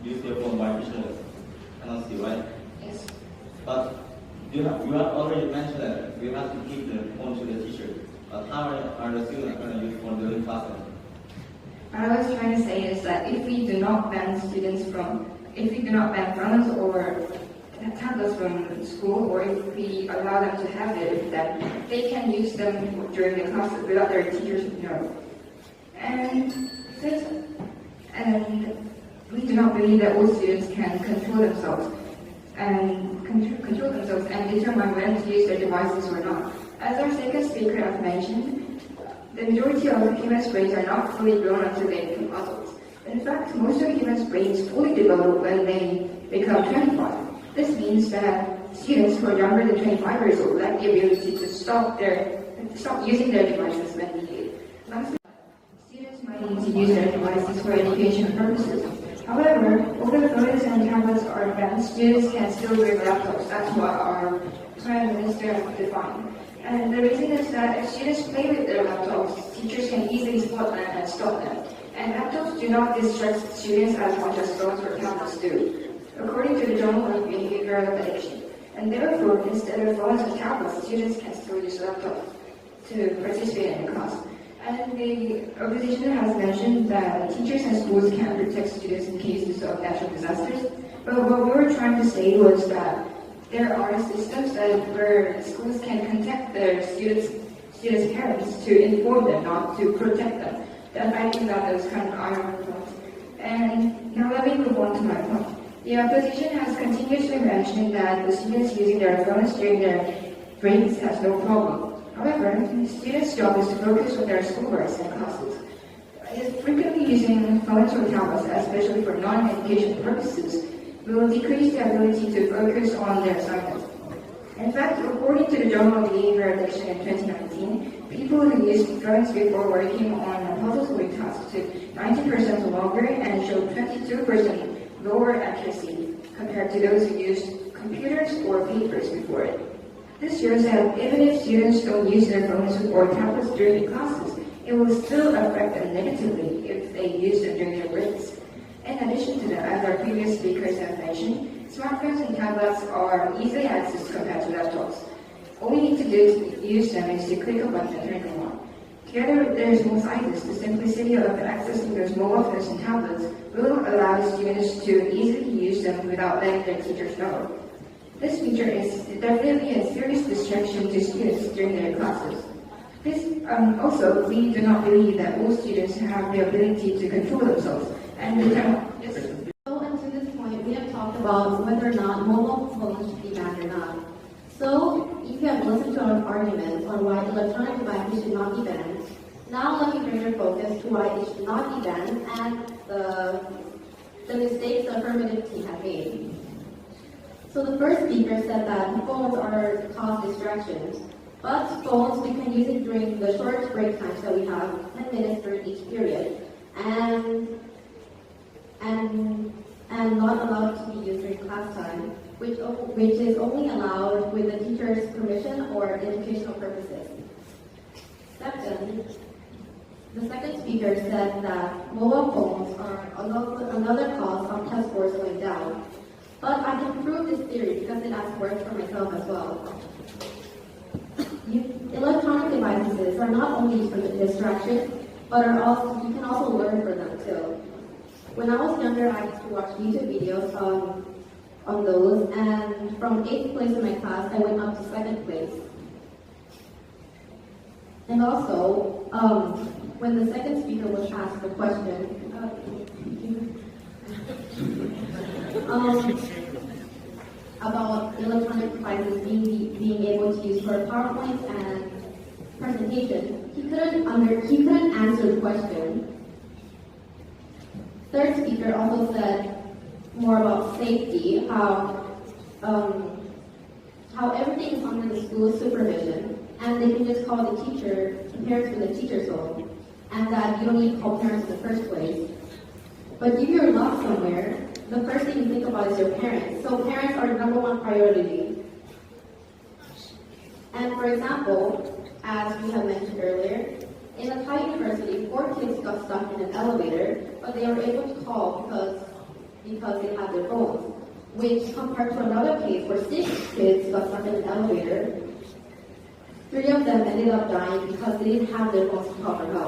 use their phone while teaching cannot see, right? Yes. But you have already mentioned that we have to give the phone to the teacher. But how are the students going to use phone during classroom? What I was trying to say is that if we do not ban phones or tablets from school, or if we allow them to have it, then they can use them during the class without their teachers know. And we do not believe that all students can control themselves and determine when to use their devices or not. As our second speaker has mentioned, the majority of humans' brains are not fully grown until they become adults. In fact, most of humans' brains fully develop when they become 25. This means that students who are younger than 25 years old lack the ability to stop using their devices when needed. Lastly, students might need to use their devices for education purposes. However, although phones and tablets are banned, students can still bring laptops. That's what our Prime Minister defined. And the reason is that if students play with their laptops, teachers can easily spot them and stop them. And laptops do not distract students as much as phones or tablets do, according to the Journal of Behavioral Addiction. And therefore, instead of phones or tablets, students can still use laptops to participate in the class. And the organization has mentioned that teachers and schools can protect students in cases of natural disasters. But what we were trying to say was that there are systems where schools can contact their students' parents to inform them, not to protect them. That I think that was kind of our point. And now let me move on to my point. The opposition has continuously mentioned that the students using their phones during their breaks has no problem. However, the students' job is to focus on their schoolwork and classes. Frequently using phones or tablets, especially for non-education purposes, will decrease the ability to focus on their assignments. In fact, according to the Journal of Behavioral Addiction in 2019, people who used phones before working on puzzle-solving tasks took 90% longer and showed 22% lower accuracy compared to those who used computers or papers before it. This shows that even if students don't use their phones or tablets during the classes, it will still affect them negatively if they use them during their breaks. In addition to that, as our previous speakers have mentioned, smartphones and tablets are easily accessed compared to laptops. All we need to do to use them is to click a button and turn them on. Together with their small sizes, the simplicity of accessing those mobile phones and tablets will allow students to easily use them without letting their teachers know. This feature is definitely a serious distraction to students during their classes. Also, we do not believe that all students have the ability to control themselves and determine. So, and to this point, we have talked about whether or not mobile phones should be banned or not. So, if you have listened to our arguments on why electronic devices should not be banned, now let me bring your focus to why it should not be banned and the mistakes the affirmative team have made. So the first speaker said that phones are cause distractions, but phones, we can use it during the short break times that we have, 10 minutes during each period, and not allowed to be used during class time, which is only allowed with the teacher's permission or educational purposes. Second, the second speaker said that mobile phones are another cause of test scores going down. But I can prove this theory because it has worked for myself as well. Electronic devices are not only used for distraction, but you can also learn from them too. When I was younger, I used to watch YouTube videos on those, and from 8th place in my class, I went up to 2nd place. And also, when the second speaker was asked the question, about electronic devices being able to use for PowerPoint and presentation, he couldn't answer the question. Third speaker also said more about safety, how everything is under the school's supervision, and they can just call the parents from the teacher's home, and that you don't need to call parents in the first place. But if you're lost somewhere, the first thing you think about is your parents. So parents are the number one priority. And for example, as we have mentioned earlier, in Thai University, 4 kids got stuck in an elevator, but they were able to call because because they had their phones, which compared to another case where 6 kids got stuck in an elevator, 3 of them ended up dying because they didn't have their phones to cover up.